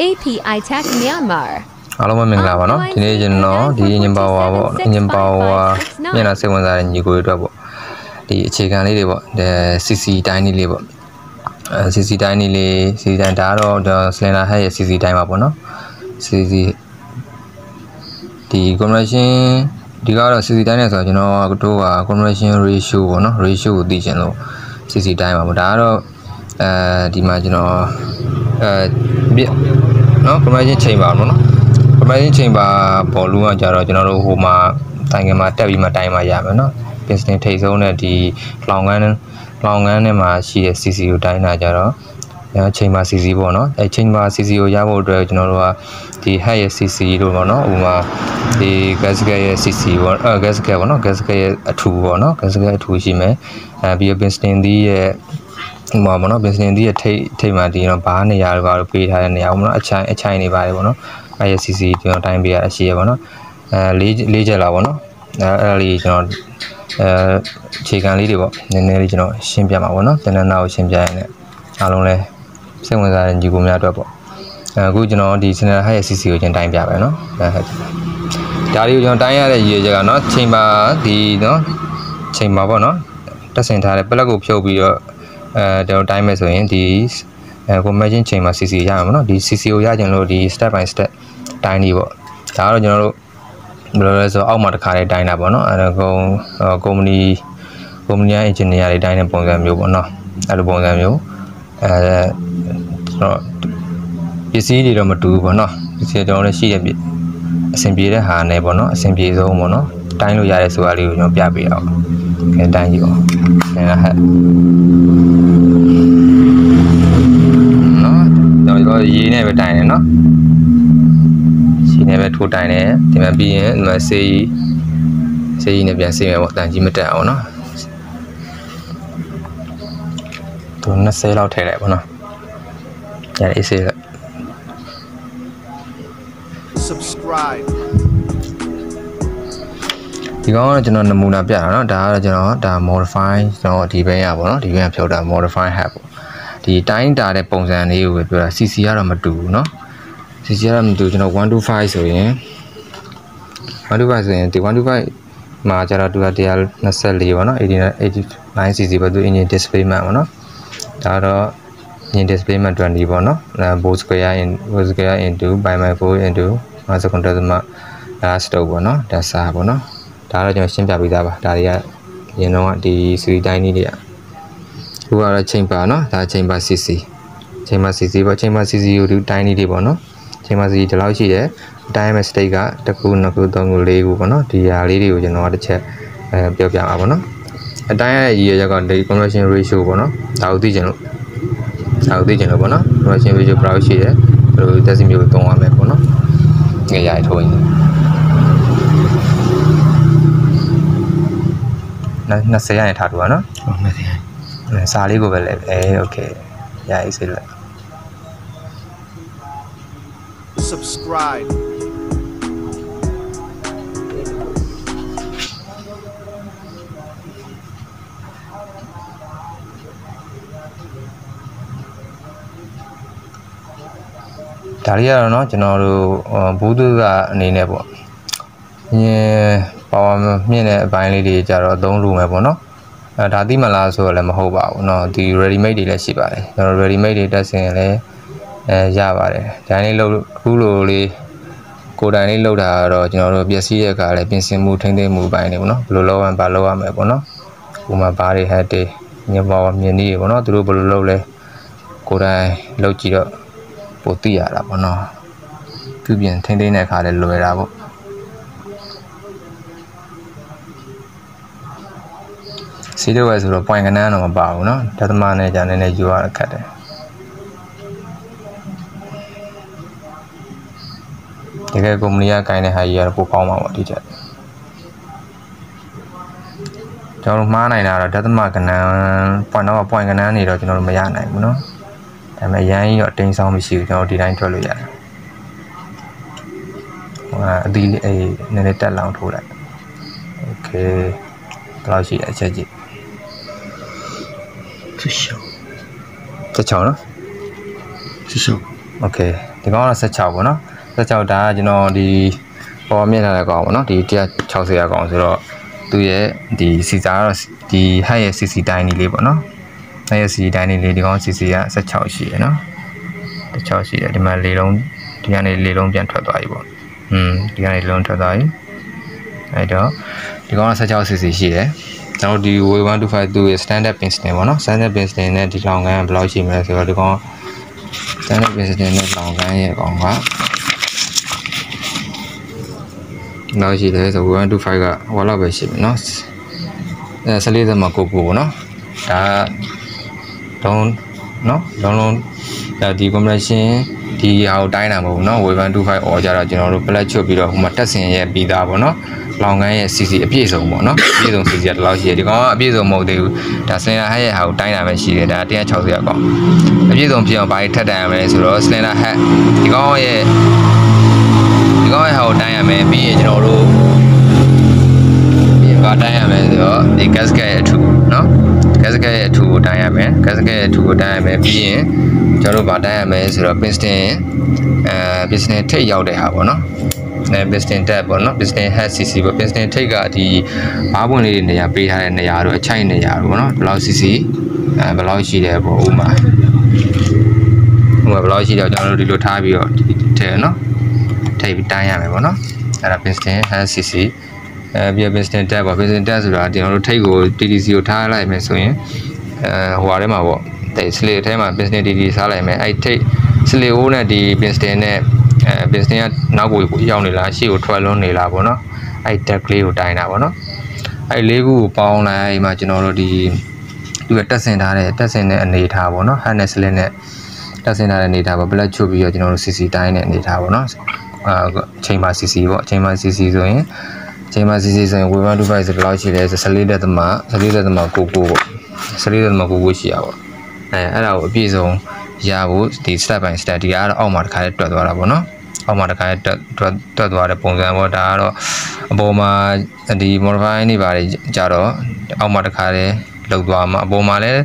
API Tech Myanmar. အားလုံးပဲမင်္ဂလာပါနော်ဒီနေ့ကျွန်တော်ဒီ engine power ပေါ့ engine power မျက်နှာစိတ်ဝင်စားတဲ့ညီကိုတွေအတွက်ပေါ့ဒီအခြေခံလေးတွေပေါ့ဒီ CC တိုင်းလေးပေါ့CC တိုင်းလေး CC တိုင်းဒါကတော့ cylinder head ရဲ့ CC တိုင်းပါပေါ့နော် CC ဒီ compression ဒီကတော့ CC တိုင်းနဲ့ဆိုတော့ကျွန်တော်တို့က compression ratio ပေါ့နော် ratio ကိုသိချင်လို့ CC တိုင်းပါပေါ့ဒါကတော့ဒီမှာကျွန်တော်နော် compression chamber ပေါ့နော်compression chamber ပေါ်လုံးကကြတော့ကျွန်တော်တို့ဟိုမှာတိုင်ငယ်မှာတက်ပြီးမှတိုင်းမှာရမယ်နော် piston ထိပ်ဆုံးနဲ့ဒီလောင်ကန်းထဲမှာရှိတဲ့ CC ကိုတိုင်းတာကြတော့chamber CC ပေါ့နော်အဲ chamber CC ကိုရဖို့အတွက်ကျွန်တော်တို့ကဒီ head ရဲ့ CC လို့ပေါ့နော်ဥပမာဒီ gasket ရဲ့ CC ပေါ့ gasket ပေါ့နော် gasket ရဲ့အထူပေါ့နော် gasket အထူရှိမယ်ပြီးတော့ piston ဒီရဲ့ဥပမာပေါ့နော် piston ဒီရဲ့ထိပ်မှာဒီတော့ဘာနေရာတွေပါလို့ပေးထားတဲ့နေရာပေါ့နော်အချိုင်နေပါတယ်ပေါ့နော်အဲရ CC ကျွန်တော်တိုင်းပေးရရှိရပါတော့၄ချက်လာပါတော့အဲ့လေးကျွန်တော်အခြေခံလေးတွေပေါ့နည်းနည်းလေးကျွန်တော်ရှင်းပြမှာပေါ့နော်တဏ္ဍာကိုရှင်းပြရရင်အားလုံးလဲစိတ်ဝင်စားတဲ့ညီကိုများအတွက်ပေါ့အခုကျွန်တော်ဒီ cylinder head ရဲ့ CC ကိုကျွန်တော်တိုင်းပြပါမယ်နော်ဒါလေးကိုကျွန်တော်တိုင်းရတဲ့ရည်ရွယ်ချက်ကနော် chamber ဒီနော် chamber ပေါ့နော်တက်ဆင်ထားတဲ့ plug ကိုဖြုတ်ပြီးတော့ကျွန်တော်တိုင်းမယ်ဆိုရင်ဒီcompression chamber CC ရမှာပေါ့နော်ဒီ CC ကိုရကြလို့ဒီ step by step တိုင်းနေပေါ့ဒါကတော့ကျွန်တော်တို့ဘယ်လိုလဲဆိုအောက်မှာတစ်ခါလေးတိုင်းတာပေါ့နော်အဲဒါကုမ္ပဏီရဲ့ engineer တွေတိုင်းတဲ့ပုံစံမျိုးပေါ့နော်အဲ့လိုပုံစံမျိုးကျွန်တော်ပစ္စည်းတွေတော့မတူဘူးပေါ့နော်ပစ္စည်းကျွန်တော်လည်းရှိတဲ့အဆင်ပြေတဲ့ဟာနဲ့ပေါ့နော်အဆင်ပြေဆုံးပေါ့နော်တိုင်းလို့ရတဲ့ဆိုတာလေးကိုကျွန်တော်ပြပေးအောင်ခဲတိုင်းကြည့်ပါအဲ့ဒါဟဲ့နော်ကျွန်တော်ရေးနဲ့ပဲတိုင်းတယ်နော်ရှိနေပဲထိုးတိုင်းတယ်ဒီမှာပြီးရင်ဒီမှာဆေးကြီးနဲ့ပြန်ဆေးမယ်ပေါ့တန်ကြီးမတက်အောင်နော်သူ20လောက်ထည့်လိုက်ပေါ့နော်ရတယ်အေးဆေးလိုက် subscribe ဒီကောင်ကတော့ကျွန်တော်နမူနာပြတာเนาะဒါကတော့ကျွန်တော်ဒါ modify ကျွန်တော်ဒီဘက်ရပါတော့ဒီဘက်ဖြုတ်တာ modify hat ပေါ့ဒီတိုင်းတာတဲ့ပုံစံလေးကိုပဲပြောတာ CC ကတော့မတူဘူးเนาะ CC ကတော့မတူကျွန်တော်125ဆိုရင်ဒီ125မှာကျတော့သူက124ပေါ့เนาะ89 CC ပဲသူ engine displacement ပေါ့เนาะဒါတော့ engine displacement 20ပေါ့เนาะvolt square into pi by 4 into 1 second ဒါstroke ပေါ့เนาะဒါစာပေါ့เนาะဒါတော့ကျွန်တော်ရှင်းပြပေးသားပါဒါတွေကရင်တော့ဒီ 3 တိုင်းလေးတွေကခုကတော့ chamber เนาะဒါ chamber CC ပေါ့ chamber CC ကိုဒီတိုင်းလေးတွေပေါ့เนาะ chamber CC ဒီလောက်ရှိတယ်တိုင်းမဲ့ state က1ခု2ခု3ခု4ခုပေါ့เนาะဒီဟာလေးတွေကိုကျွန်တော်တစ်ချက်ပြောပြမှာပေါ့เนาะအတိုင်းရဲ့ရည်ရွယ်ချက်ကဒီ compression ratio ပေါ့เนาะဒါကိုသိချင်လို့ပေါ့เนาะ compression ratio ဘယ်လောက်ရှိတယ်ဘယ်လို decimal ကိုသုံးရမယ်ပေါ့เนาะငယ်ရထိုးရင်20ရရင်ထားတူပါနော်ဟုတ်20စာလေးကိုပဲလဲโอเคရအေးစေးလိုက် subscribe ဒါလေးကတော့เนาะကျွန်တော်တို့ဘူးသူကအနေနဲ့ပေါ့ပါဝါမြင့်တဲ့အပိုင်းလေးတွေကြတော့အသုံးလုပ်မယ်ပေါ့နော်ဒါသိမလားဆိုတော့လည်းမဟုတ်ပါဘူးเนาะဒီ ready made တွေလည်းရှိပါတယ်ကျွန်တော် ready made တွေတက်ဆင်ရင်လည်းရပါတယ်ဒါလေးလို့အခုလိုလေးကိုယ်တိုင်လေးလုပ်တာတော့ကျွန်တော်တို့ပျက်စီးတဲ့အခါလည်းပြင်ဆင်မှုထိန်းသိမ်းမှုပိုင်းတွေပေါ့နော်ဘယ်လိုလုပ်ရမယ်ပေါ့နော်ဥပမာဘာတွေဟက်တွေညပါဝါမြင့်နေပေါ့နော်သူတို့ဘယ်လိုလုပ်လဲကိုယ်တိုင်လုပ်ကြည့်တော့ပိုသိရတာပေါ့နော်ပြုပြင်ထိန်းသိမ်းတဲ့အခါလည်းလွယ်တာပေါ့စီးတော့ဆိုတော့ point ကနန်းတော့မပါဘူးเนาะဒသမနဲ့ကြာနေနေယူရတာခက်တယ်တကယ်ကုမ္ပဏီကကိုင်းတဲ့ဟာကြီးကတော့ပိုကောင်းမှာပေါ့ဒီချက်ကျွန်တော်တို့မှားနိုင်တာတော့ဒသမကနန်း point တော့ point ကနန်းနေတော့ကျွန်တော်တို့မရနိုင်ဘူးเนาะဒါပေမဲ့အရန်ကြီးတော့အတင်းဆောင်မရှိဘူးကျွန်တော်ဒီတိုင်းထွက်လို့ရတယ်အသီးလေးနည်းနည်းတက်လောင်ထိုးလိုက်โอเคဘယ်လောက်ရှိလဲအချက်ကြည့်16နော်16 โอเค ဒီကောင်က16ပေါ့နော်16ဒါကကျွန်တော်ဒီပေါ်မြင်လာတဲ့ကောင်ပေါ့နော်ဒီ160ရာကောင်ဆိုတော့သူရဲ့ဒီစီစာကတော့ဒီဟက်ရဲ့ CC တိုင်းလေးပေါ့နော်ဟက်ရဲ့ CC တိုင်းလေးဒီကောင် CC က16ရှိရနော်16ရှိတယ်ဒီမှာလေးလုံးဒီကနေလေးလုံးပြန်ထွက်သွားပြီပေါ့ဒီကနေလေးလုံးထွက်သွားပြီအဲ့တော့ဒီကောင်က16 CC ရှိတယ်ကျွန်တော်ဒီ W125 သူရဲ့ standard piston ပေါ့နော် standard piston နဲ့ဒီလောင်ကန်းဘယ်လောက်ရှိမလဲဆိုတော့ဒီကောင် standard piston နဲ့လောင်ကန်းရဲ့အကောင်ကနောက်ရှိတယ်ဆိုW125 ကဟိုလောက်ပဲရှိပြီနော်14.9ပေါ့နော်ဒါလုံးနော်လုံးဒီ compression ဒီဟာကိုတိုင်းတာမဟုတ်ဘူးเนาะ W125 အော်ကြတော့ကျွန်တော်တို့ black ချွတ်ပြီးတော့ဟိုမှာတက်ဆင်ရဲ့ပြီးသားပေါ့เนาะလောင်ကန်းရဲ့ CC အပြည့်စုံပေါ့เนาะအပြည့်စုံ CC ကဒီလောက်ရှိတယ်ဒီကောင်ကအပြည့်စုံမဟုတ်သေးဘူးဒါစလင်ဒါဟက်ရဲ့ဟာကိုတိုင်းတာပဲရှိတယ်ဒါ160ရကောင်အပြည့်စုံဖြစ်အောင်ဘာတွေထပ်တိုင်ရမလဲဆိုတော့စလင်ဒါဟက်ဒီကောင်ရဲ့ဟာကိုတိုင်းရမယ်ပြီးရင်ကျွန်တော်တို့ဘာတိုင်းရမလဲဆိုတော့ဒီ gasket ရဲ့အထူเนาะ gasket ရဲ့အထူကိုတိုင်းရမယ် gasket ရဲ့အထူကိုတိုင်းရမယ်ပြီးရင်ကျွန်တော်တို့ဗာတိုင်းရမယ်ဆိုတော့ piston ထိပ်ရောက်တဲ့ဟာပေါ့နော်piston tab ပေါ့နော် piston head cc ပေါ့ piston ထိပ်ကဒီဘားပွင့်လေးတွေနေရာပေးထားတဲ့နေရာတို့အချိုက်နေရာတို့ပေါ့နော်ဘယ်လောက် cc ဘယ်လောက်ရှိတယ်ပေါ့ဥမာဘယ်လောက်ရှိတယ်ကျွန်တော်တို့ဒီလိုထားပြီးတော့ထဲနော်ထိပ်ပြီးတိုင်းရမယ်ပေါ့နော်အဲ့ဒါ piston head cc ပြီး piston tab ပေါ့ piston tab ဆိုတာကျွန်တော်တို့ထိပ်ကို TDC ကိုထားလိုက်မယ်ဆိုရင်ဟိုဟာထဲမှာပေါ့တဲ့စလေထဲမှာ piston TD စားလိုက်မယ်အဲ့ထိပ်စလေအိုးနဲ့ဒီ piston နဲ့piston ကနောက်ကိုရောက်နေလားရှေ့ကိုထွက်လွန်းနေလားပေါ့နော်အဲ့တက်ကလေးကိုတိုင်းတာပေါ့နော်အဲ့လေးခုကိုပေါင်းလိုက်မှကျွန်တော်တို့ဒီသူကတက်ဆင်ထားတဲ့အနေထားပေါ့နော်ဟန်နဲ့စလင်းနဲ့တက်ဆင်ထားတဲ့အနေထားပေါ့ဘလက်ချုပ်ပြီးတော့ကျွန်တော်တို့ CC တိုင်းတဲ့အနေထားပေါ့နော်ချိန်မှာ CC ပေါ့ချိန်မှာ CC ဆိုရင်W125 ဆိုဘယ်လောက်ရှိလဲဆို14.9ပေါ့14.9ရှိရပါအဲ့ဒါကိုအပြည့်စုံရဖို့ဒီ step by step ဒီကတော့အောက်မှာတစ်ခါလေးတွက်သွားတာပေါ့နော်အောက်မှာတစ်ခါလေးတွက်သွားတဲ့ပုံစံပေါ့ဒါကတော့အပေါ်မှာဒီ modify နေပါတယ်ကြတော့အောက်မှာတစ်ခါလေးလှုပ်သွားမှာအပေါ်မှာလည်း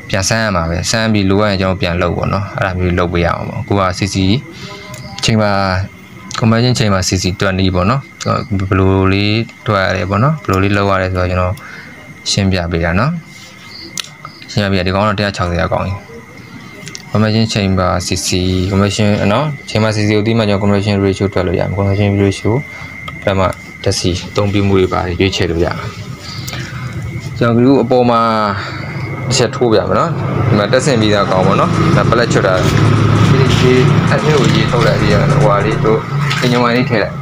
ပြန်ဆန်းရမှာပဲဆန်းပြီးလိုရရင်ကျွန်တော်ပြန်လှုပ်ပေါ့နော်အဲ့ဒါမျိုးလှုပ်ပေးရအောင်ပေါ့အခုက CC ချိန်မှာ conversion ချိန်မှာ CC 20ပေါ့နော်ဘယ်လိုလေးတွက်ရတယ်ပေါ့နော်ဘယ်လိုလေးလှုပ်ရတယ်ဆိုတော့ကျွန်တော်ရှင်းပြပေးတာနော်ရှင်းပြပေးဒီကောင်တော့160ရာကောင်းကြီး conversion chamber cc conversion နော် chamber cc ကိုဒီမှာကျွန်တော် conversion ratio တွက်လို့ရမယ် conversion ratio ပြမတက်စီသုံးပြီးမှုတွေပါရွေးချယ်လို့ရမယ်ကျွန်တော်တို့အပေါ်မှာတစ်ချက်ထိုးပြမယ်နော်ဒီမှာတက်ဆင်ပြီးသားကောင်းပါနော်ဒါပလက်ချွတ်တာဒီအမျိုးကိုရေးထုတ်လိုက်ပြီးရဟိုဟာလေးတို့အင်ဂျင်ဝိုင်လေးထည့်လိုက်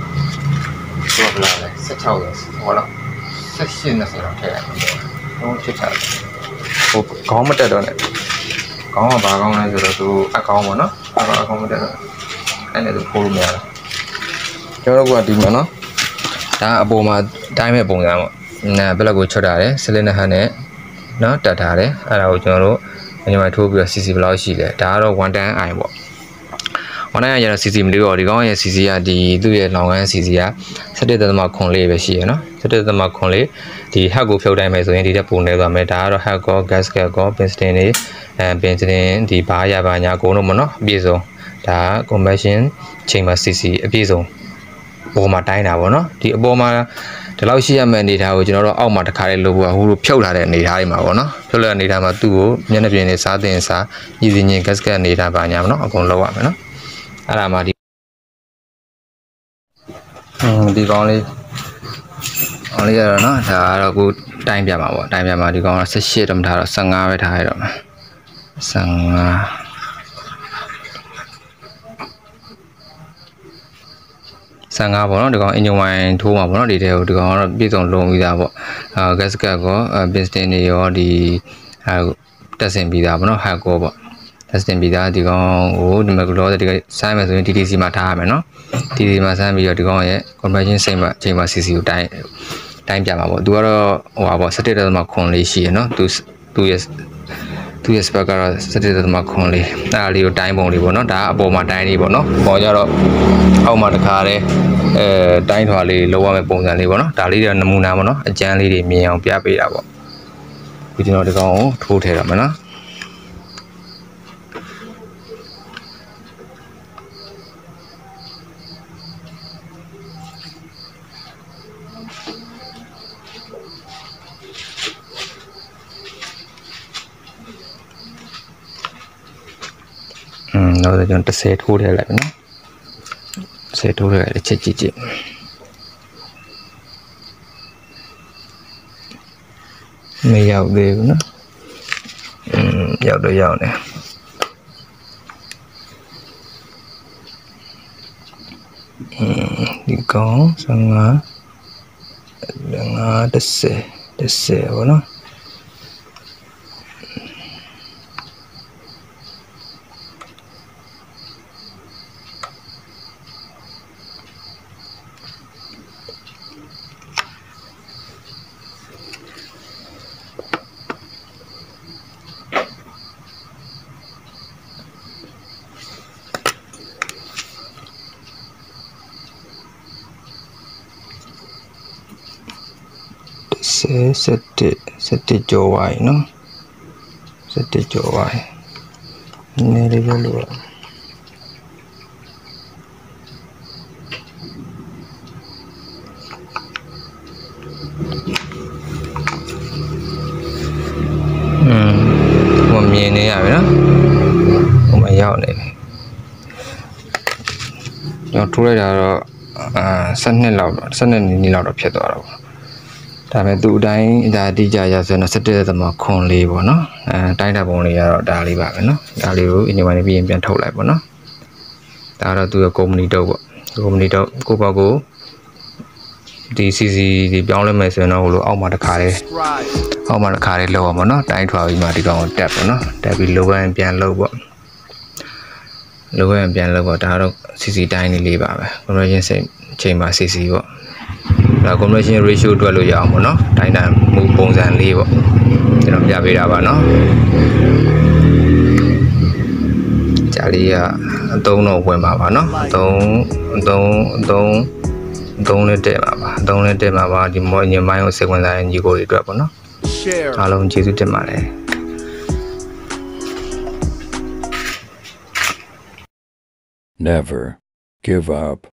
ဟုတ်ပါလား16ရဟောလား16နဲ့ဆိုတော့ထည့်လိုက်တော့ချစ်ချတယ်ဟိုခေါင်းမတက်တော့နဲ့ခေါင်းကဘာကောင်းလဲဆိုတော့သူအကောင်းပါနော်အကောင်းမတက်တော့အဲ့နဲ့သူဖိုးလို့မရဘူးကျွန်တော်တို့ကဒီမှာနော်ဒါအပေါ်မှာတိုင်းမဲ့ပုံစံပေါ့နာဘလက်ကိုချွတ်ထားတယ်စလင်းနဲ့ဟန်နဲ့နော်တက်ထားတယ်အဲ့ဒါကိုကျွန်တော်တို့အညီမထိုးပြီးတော့ CC ဘယ်လောက်ရှိလဲဒါကတော့1 tan i ပေါ့1 tan i ရတော့ CC မလေးတော့ဒီကောင်ရဲ့ CC ကဒီသူ့ရဲ့လောင်ကန်း CC က17.4ပဲရှိရနော်17.4ဒီ head ကိုဖြုတ်တိုင်းမယ်ဆိုရင်ဒီတက်ပုံနေသွားမယ်ဒါကတော့ head ကော gasket ကော piston တွေpiston ဒီဘားရပါညာကိုတော့မနော်အပြည့်စုံဒါ conversion chamber CC အပြည့်စုံပေါ်မှာတိုင်းတာပေါ့နော်ဒီအပေါ်မှာဒီလောက်ရှိရမယ့်အနေထားကိုကျွန်တော်တို့အောက်မှာတစ်ခါလေးလုပ်ဖို့ဟိုလိုဖြုတ်လာတဲ့အနေထားတွေမှာပေါ့နော်ဖြုတ်လာတဲ့အနေထားမှာသူ့ကိုမျက်နှာပြင်နဲ့စားတင်စားရည်စင်ချင်း gasket အနေထားပါညာမနော်အကုန်လုပ်ရမယ်နော်အဲ့ဒါမှဒီကောင်းလေးရတော့နော်ဒါကတော့ကိုတိုင်းပြမှာပေါ့တိုင်းပြမှာဒီကောင်းက18တော့မထားတော့15ပဲထားရတော့15ပေါ့နော်ဒီကောင်အင်ဂျင်ဝိုင်ထိုးမှာပေါ့နော်ဒီထဲကိုဒီကောင်ကတော့ပြည့်စုံလုံးပြီးသားပေါ့gasket ကော piston တွေရောဒီတက်ဆင်ပြီးသားပေါ့နော် head ကောပေါ့တက်ဆင်ပြီးသားဒီကောင်ကိုဒီမှာလောဒီကဆိုင်းမယ်ဆိုရင် TDC မှာထားရမယ်နော် TDC မှာဆိုင်းပြီးတော့ဒီကောင်ရဲ့ conversion chamber CC ကိုတိုင်းပြမှာပေါ့သူကတော့ဟိုပါပေါ့17.9လေးရှိရနော်သူရဲ့ spec ကတော့17.9လေးအဲ့ဒါလေးကိုတိုင်းပုံလေးပေါ့နော်ဒါအပေါ်မှာတိုင်းလေးပေါ့နော်ပေါ်ကြတော့အောက်မှာတစ်ခါတည်းတိုင်းထွာလေးလောက်ရမယ့်ပုံစံလေးပေါ့နော်ဒါလေးတွေနမူနာပေါ့နော်အကျန်းလေးတွေမြင်အောင်ပြပေးတာပေါ့ဒီကျွန်တော်ဒီကောင်ကိုထိုးထည့်ရမယ်နော် နောက်တော့ကျွန်တော်30ထိုးထည့်လိုက်မယ်နော်30ထိုးထည့်လိုက်ချက်ကြည့်မရောက်သေးဘူးနော်ရောက်တော့ရောက်နေဒီကောင်10ဘောနော်17ကျော်ဝိုင်းနော်17ကျော်ဝိုင်းနည်းလေးပဲလို့မမြင်နေရပြီနော်ဟိုမှာရောက်နေပြီကျွန်တော်ထိုးလိုက်တာတော့12လောက်12နီးလောက်တော့ဖြစ်သွားတော့ဒါပေမဲ့သူ့အတိုင်းဒါအတိအကျရဆိုတော့17.4ပေါ့နော်တိုင်းတာပုံလေးကတော့ဒါလေးပါပဲနော်ဒါလေးကိုအင်ဂျင်ပိုင်းပြီးရင်ပြန်ထုတ်လိုက်ပေါ့နော်ဒါကတော့သူ့ရဲ့ကုမ္ပဏီတော့ပေါ့ကုမ္ပဏီတော့ကိုပေါ့ကိုဒီ CC ဒီပြောင်းလဲမယ်ဆိုရင်တော့ဟိုလိုအောက်မှာတစ်ခါလေးလောက်အောင်ပေါ့နော်တိုင်းထွာပြီးမှဒီကောင်ကိုတက်ပေါ့နော်တက်ပြီးလိုပိုင်းပြန်လောက်ပေါ့လိုပိုင်းပြန်လောက်ပေါ့ဒါကတော့ CC တိုင်းလေးပါပဲ conversion ချိန်မှာ CC ပေါ့ဒါ conversion ratio တွက်လို့ရအောင်ပေါ့နော်တိုင်းတန်မှုပုံစံလေးပေါ့ကျွန်တော်ပြပေးတာပါနော်ဂျာလေးကအသုံးတော့ဝင်ပါပါနော်အသုံးနဲ့တက်ပါပါဒီမော်ညင်ပိုင်းကိုစိတ်ဝင်စားတဲ့ညီကိုတွေအတွက်ပေါ့နော်အားလုံးကျေးဇူးတင်ပါတယ် Never give up.